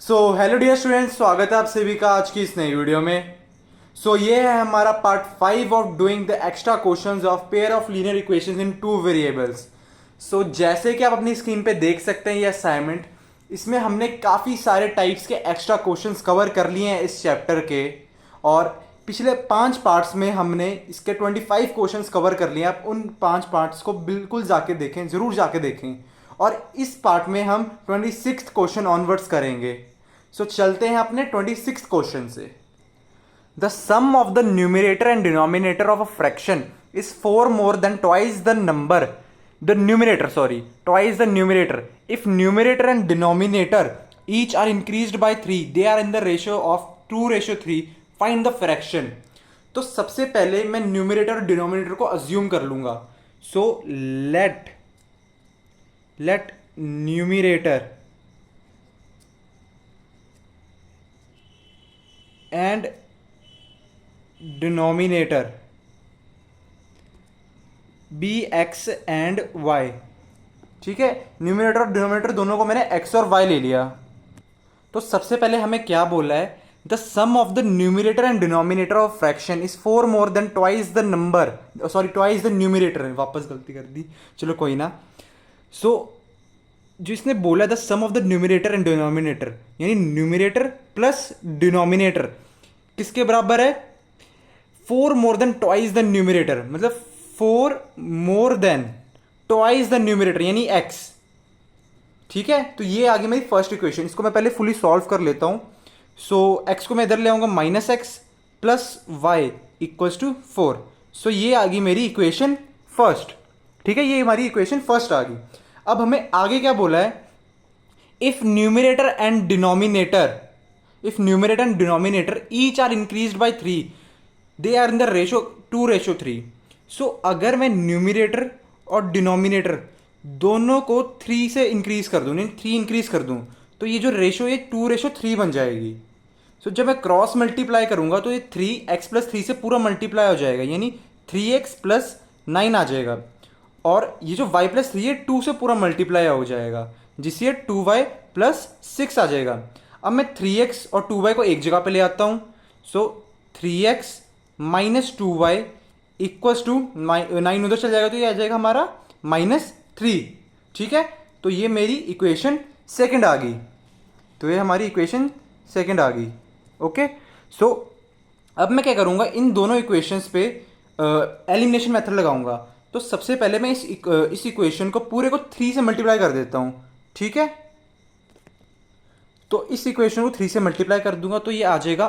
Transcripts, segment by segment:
Hello dear students, स्वागत है आप सभी का आज की इस नई वीडियो में। ये है हमारा part 5 of doing the extra questions of pair of linear equations in two variables. जैसे कि आप अपनी स्क्रीन पे देख सकते हैं ये असाइनमेंट, इसमें हमने काफ़ी सारे टाइप्स के एक्स्ट्रा क्वेश्चंस कवर कर लिए हैं इस चैप्टर के। और पिछले 5 पार्ट्स में हमने इसके 25 क्वेश्चंस कवर कर लिए हैं। आप उन 5 पार्ट्स को बिल्कुल जाके देखें, ज़रूर जाके देखें। और इस पार्ट में हम 26th क्वेश्चन ऑनवर्ड्स करेंगे। चलते हैं अपने 26th क्वेश्चन से। The sum of the numerator and denominator of a fraction is 4 more than twice the number the numerator twice the numerator if numerator and denominator each are increased by 3 they are in the ratio of 2:3 find the fraction. तो सबसे पहले मैं numerator और denominator को assume कर लूंगा। Let numerator and denominator be X and Y. ठीक है, न्यूमिनेटर और डिनोमिनेटर दोनों को मैंने एक्स और वाई ले लिया। तो सबसे पहले हमें क्या बोला है, the sum of the numerator and denominator of fraction is 4 more than twice the number twice the numerator. वापस गलती कर दी, चलो कोई ना। जो इसने बोला the sum of the numerator and denominator, यानी न्यूमिनेटर प्लस डिनोमिनेटर किसके बराबर है, 4 more than twice the numerator, मतलब 4 more than twice the numerator यानी x। ठीक है, तो ये आ गई मेरी फर्स्ट इक्वेशन। इसको मैं पहले फुली सॉल्व कर लेता हूं। x को मैं इधर ले आऊंगा -x plus Y equals to 4। ये आ गई मेरी इक्वेशन फर्स्ट। ठीक है, ये हमारी इक्वेशन फर्स्ट आ गई। अब हमें आगे क्या बोला है, if numerator and denominator each are increased by 3 they are in the ratio 2:3। अगर मैं न्यूमिनेटर और डिनोमिनेटर दोनों को 3 से इंक्रीज कर दूं, यानी 3 इंक्रीज कर दूं, तो ये जो रेशो ये 2:3 बन जाएगी। जब मैं क्रॉस मल्टीप्लाई करूंगा तो ये 3x+3 से पूरा मल्टीप्लाई हो जाएगा, यानी 3x+9 आ जाएगा। और ये जो y+3 है 2 से पूरा मल्टीप्लाई हो जाएगा, जिससे ये 2y+6 आ जाएगा। अब मैं 3x और 2y को एक जगह पे ले आता हूँ। 3x - 2y इक्वल्स टू 9 उधर चल जाएगा, तो ये आ जाएगा हमारा -3। ठीक है, तो ये मेरी इक्वेशन सेकंड आ गई। ओके, अब मैं क्या करूँगा, इन दोनों इक्वेशंस पे एलिमिनेशन मेथड लगाऊंगा। तो सबसे पहले मैं इस इक्वेशन को पूरे को 3 से मल्टीप्लाई कर देता हूँ। ठीक है, तो इस इक्वेशन को 3 से मल्टीप्लाई कर दूंगा तो ये आ जाएगा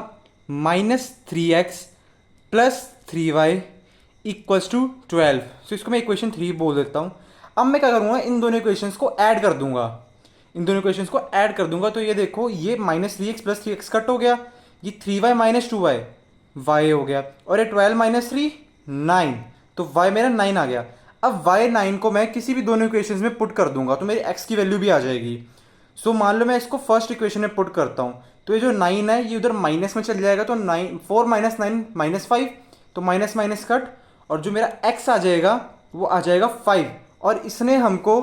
-3x plus 3y equals to 12। इसको मैं इक्वेशन 3 बोल देता हूँ। अब मैं क्या करूँगा, इन दोनों इक्वेशंस को ऐड कर दूंगा। तो ये देखो, ये -3x प्लस 3x कट हो गया, ये 3y - 2y y हो गया, और ये 12 - 3 9, तो y मेरा 9 आ गया। अब y9 को मैं किसी भी दोनों इक्वेशंस में पुट कर दूंगा तो मेरी x की वैल्यू भी आ जाएगी। मान लो मैं इसको फर्स्ट इक्वेशन में पुट करता हूँ, तो ये जो 9 है ये उधर माइनस में चल जाएगा, तो 4 - 9 -5, तो माइनस माइनस कट, और जो मेरा x आ जाएगा वो आ जाएगा 5। और इसने हमको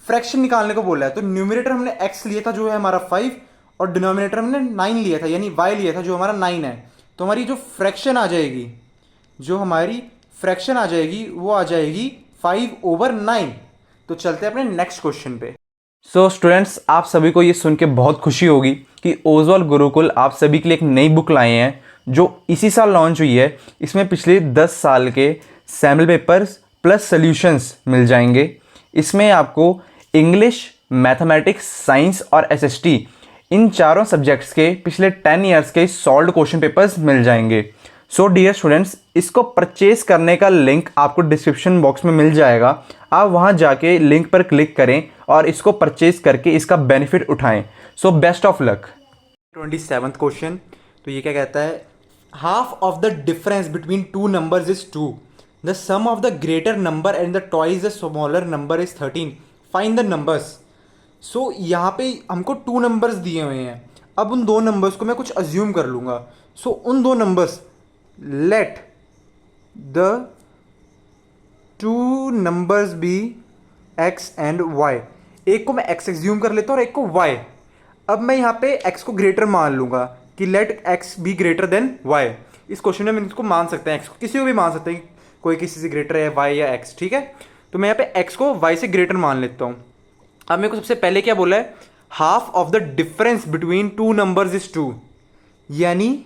फ्रैक्शन निकालने को बोला है, तो न्यूमिनेटर हमने x लिया था जो है हमारा 5, और डिनोमिनेटर हमने 9 लिया था यानी y लिया था जो हमारा 9 है। तो हमारी जो फ्रैक्शन आ जाएगी वो आ जाएगी 5/9। तो चलते हैं अपने नेक्स्ट क्वेश्चन पे। स्टूडेंट्स, आप सभी को ये सुन के बहुत खुशी होगी कि ओजवाल गुरुकुल आप सभी के लिए एक नई बुक लाए हैं जो इसी साल लॉन्च हुई है। इसमें पिछले 10 साल के सैम्पल पेपर्स प्लस सॉल्यूशंस मिल जाएंगे। इसमें आपको इंग्लिश, मैथमेटिक्स, साइंस और एसएसटी इन चारों सब्जेक्ट्स के पिछले 10 ईयर्स के सॉल्व्ड क्वेश्चन पेपर्स मिल जाएंगे। डियर स्टूडेंट्स, इसको परचेज करने का लिंक आपको डिस्क्रिप्शन बॉक्स में मिल जाएगा। आप वहां जाके लिंक पर क्लिक करें और इसको परचेज करके इसका बेनिफिट उठाएं। Best of luck. 27th question, तो ये क्या कहता है, half of the difference between two numbers is 2, the sum of the greater number and the twice the smaller number is 13, find the numbers. यहाँ पे हमको 2 नंबर्स दिए हुए हैं। अब उन 2 नंबर्स को मैं कुछ अज्यूम कर लूँगा। उन 2 numbers, let the 2 numbers be x and y। एक को मैं x एज्यूम कर लेता हूँ और एक को y। अब मैं यहाँ पे x को ग्रेटर मान लूँगा कि let x be greater than y। इस क्वेश्चन में इसको मान सकते हैं, x को किसी को भी मान सकते हैं, कोई किसी से ग्रेटर है y या x, ठीक है। तो मैं यहाँ पे x को y से ग्रेटर मान लेता हूँ। अब मेरे को सबसे पहले क्या बोला है, half of the difference between two numbers is 2, यानी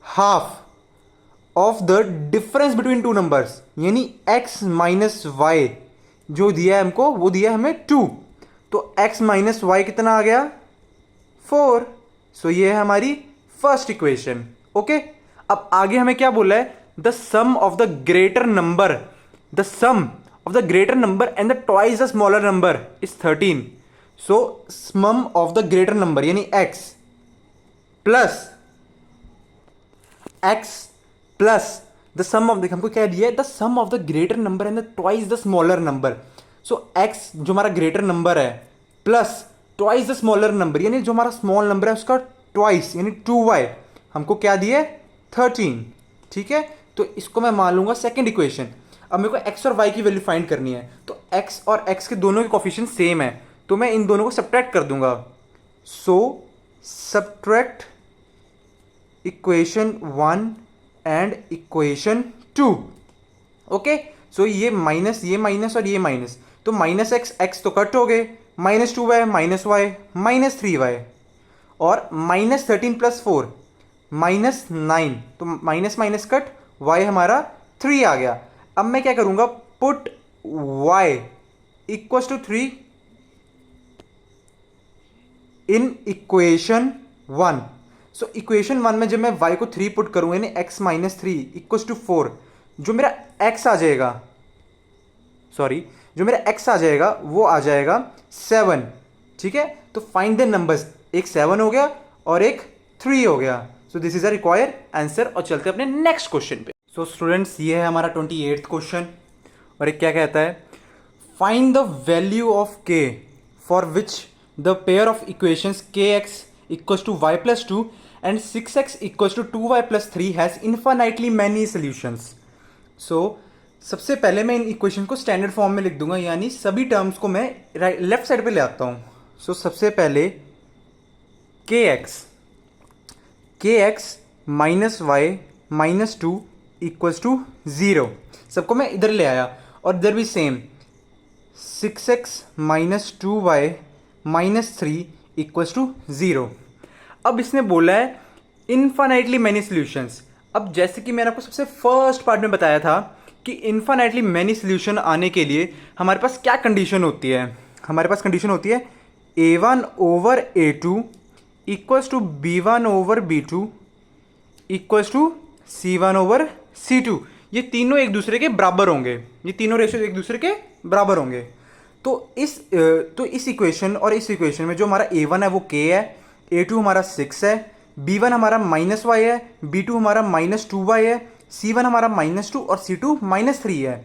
half of the difference between two numbers, यानी x माइनस वाई जो दिया है हमको वो दिया है हमें 2, तो x माइनस वाई कितना आ गया 4। सो ये है हमारी फर्स्ट इक्वेशन। ओके, अब आगे हमें क्या बोला है, the sum of the greater number, the sum of the greater number and the twice the smaller number is 13। So sum of the greater number यानी x plus the sum of, देख हमको क्या दिया है, the sum of the greater number and the twice the smaller number. So x जो हमारा greater number है plus twice the smaller number, यानी जो हमारा स्मॉल नंबर है उसका ट्वाइस यानी 2y, हमको क्या दिए 13, ठीक है। तो इसको मैं मान लूंगा सेकंड इक्वेशन। अब मेरे को x और y की वैल्यू फाइंड करनी है, तो x और x के दोनों के कोफिशिएंट सेम है, तो मैं इन दोनों को सब्ट्रैक्ट कर दूंगा। So subtract equation 1 and equation 2। Okay, so ये माइनस और ये माइनस, तो माइनस एक्स तो कट हो गए, minus 2y minus y minus 3y, और माइनस 13 प्लस 4 माइनस 9, तो माइनस माइनस कट, y हमारा 3 आ गया। अब मैं क्या करूंगा, put y equals to 3 in equation 1। So equation 1 में जब मैं y को 3 पुट करूंगा यानी x माइनस 3 इक्वल्स टू 4, जो मेरा x आ जाएगा, सॉरी जो मेरा x आ जाएगा वो आ जाएगा 7, ठीक है। तो फाइंड द नंबर्स, एक 7 हो गया और एक 3 हो गया। So this is a required answer. और चलते हैं अपने नेक्स्ट क्वेश्चन पे। सो स्टूडेंट्स, ये है हमारा 28th क्वेश्चन, और एक क्या कहता है, find the value of k for which the pair of equations kx equals to y plus 2 and 6x equals to 2y plus 3 has infinitely many solutions. So सबसे पहले मैं इन इक्वेशन को स्टैंडर्ड फॉर्म में लिख दूंगा, यानी सभी टर्म्स को मैं लेफ्ट साइड पे ले आता हूं। सो सबसे पहले kx minus y minus 2 equals to 0, सबको मैं इधर ले आया, और इधर भी same 6x minus 2y minus 3 equals to 0। अब इसने बोला है इन्फाइनाइटली मैनी सॉल्यूशंस। अब जैसे कि मैंने आपको सबसे फर्स्ट पार्ट में बताया था कि इन्फाइनाइटली मैनी सॉल्यूशन आने के लिए हमारे पास क्या कंडीशन होती है, हमारे पास कंडीशन होती है a1 over a2 equals to b1 over b2 equals to c1 over c2। ये तीनों एक दूसरे के बराबर होंगे, ये तीनों रेशियो एक दूसरे के बराबर होंगे। तो इस इक्वेशन और इस इक्वेशन में जो हमारा a1 है वो k है, a2 हमारा 6 है, b1 हमारा माइनस वाई है, b2 हमारा माइनस 2y है, c1 हमारा माइनस 2 और c2 माइनस 3 है।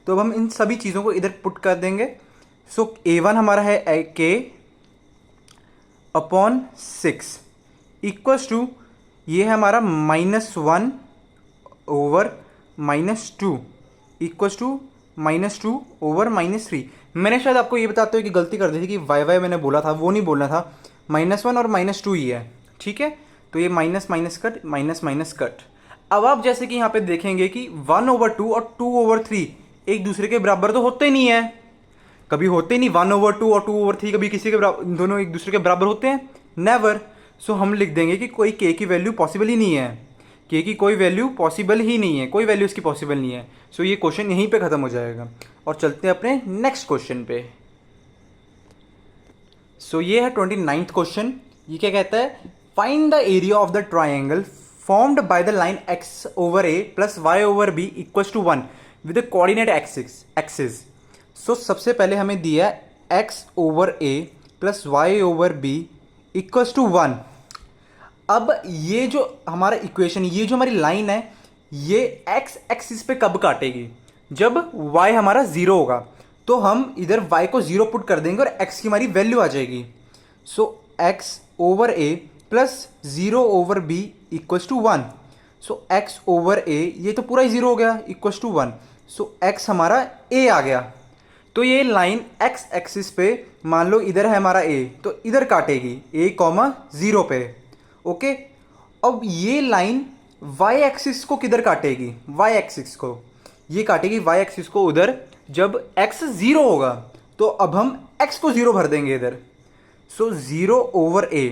तो अब हम इन सभी चीज़ों को इधर पुट कर देंगे। सो a1 हमारा है k अपॉन 6 इक्वल्स टू, ये है हमारा -1 ओवर -2 इक्वल्स टू -2 ओवर -3। मैंने शायद आपको ये बताते हुए कि गलती कर दी थी कि वाई मैंने बोला था, वो नहीं बोलना था, -1 और -2 ही है, ठीक है। तो ये minus minus cut, minus minus cut. अब आप जैसे कि यहाँ पे देखेंगे कि 1 ओवर 2 और 2 ओवर 3 एक दूसरे के बराबर तो होते ही नहीं है, कभी होते ही नहीं। 1 ओवर 2 और 2 ओवर 3 कभी किसी के बराबर, दोनों एक दूसरे के बराबर होते हैं, नेवर। सो हम लिख देंगे कि कोई k की वैल्यू पॉसिबल ही नहीं है, k की कोई वैल्यू पॉसिबल ही नहीं है, कोई वैल्यू इसकी पॉसिबल नहीं है। सो ये क्वेश्चन यहीं पे खत्म हो जाएगा। और चलते हैं अपने नेक्स्ट क्वेश्चन पे। सो ये है 29th क्वेश्चन। ये क्या कहता है, find the area of the triangle formed by the line x over a plus y over b equals to 1 with the coordinate axis. So सबसे पहले हमें दिया है x over a plus y over b equals to 1। अब ये जो हमारा equation, ये जो हमारी लाइन है, ये x एक्सिस पे कब काटेगी, जब y हमारा 0 होगा। तो हम इधर y को 0 पुट कर देंगे और x की हमारी वैल्यू आ जाएगी। So x over a plus 0 over b equals to 1। So x over a, ये तो पूरा ही 0 हो गया, इक्वल्स टू 1। सो x हमारा a आ गया। तो ये लाइन एक्स एक्सिस पे मान लो इधर है हमारा ए, तो इधर काटेगी ए कॉमा 0 पे। ओके, अब ये लाइन वाई एक्सिस को किधर काटेगी, वाई एक्सिस को, ये काटेगी वाई एक्सिस को उधर जब x 0 होगा। तो अब हम x को 0 भर देंगे इधर। So 0 over a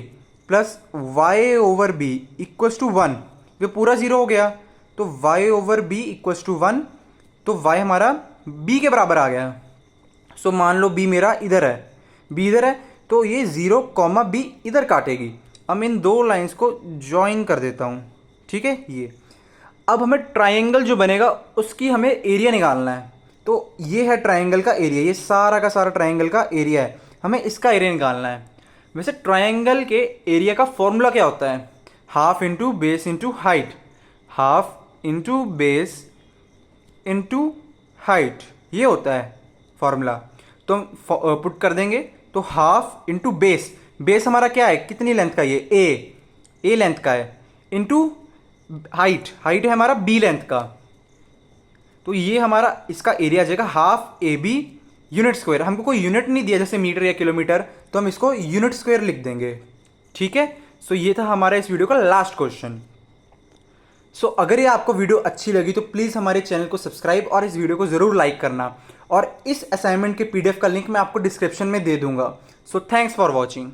plus y over b equals to 1, ये पूरा 0 हो गया। तो y over b equals to 1, तो y हमारा b के बराबर आ गया। सो मान लो b मेरा इधर है, b इधर है, तो ये 0 कॉमा b इधर काटेगी। अब इन दो लाइंस को ज्वाइन कर देता हूँ, ठीक है। ये अब हमें ट्रायंगल जो बनेगा उसकी हमें एरिया निकालना है। तो ये है ट्रायंगल का एरिया, ये सारा का सारा ट्रायंगल का एरिया है, हमें इसका एरिया निकालना है। वैसे ट्रायंगल के एरिया का फॉर्मूला क्या होता है, half into base into height, half into base into height, ये होता है फॉर्मूला। तो हम पुट कर देंगे, तो हाफ इंटू बेस, बेस हमारा क्या है, कितनी लेंथ का, ये ए लेंथ का है, इंटू हाइट, हाइट है हमारा बी लेंथ का। तो ये हमारा इसका एरिया आ जाएगा half a b unit square. हमको कोई यूनिट नहीं दिया जैसे मीटर या किलोमीटर, तो हम इसको यूनिट स्क्वायर लिख देंगे, ठीक है। सो ये था हमारा इस वीडियो का लास्ट क्वेश्चन। सो अगर ये आपको वीडियो अच्छी लगी तो प्लीज़ हमारे चैनल को सब्सक्राइब और इस वीडियो को ज़रूर लाइक करना। और इस असाइनमेंट के PDF का लिंक मैं आपको डिस्क्रिप्शन में दे दूंगा। So thanks for watching.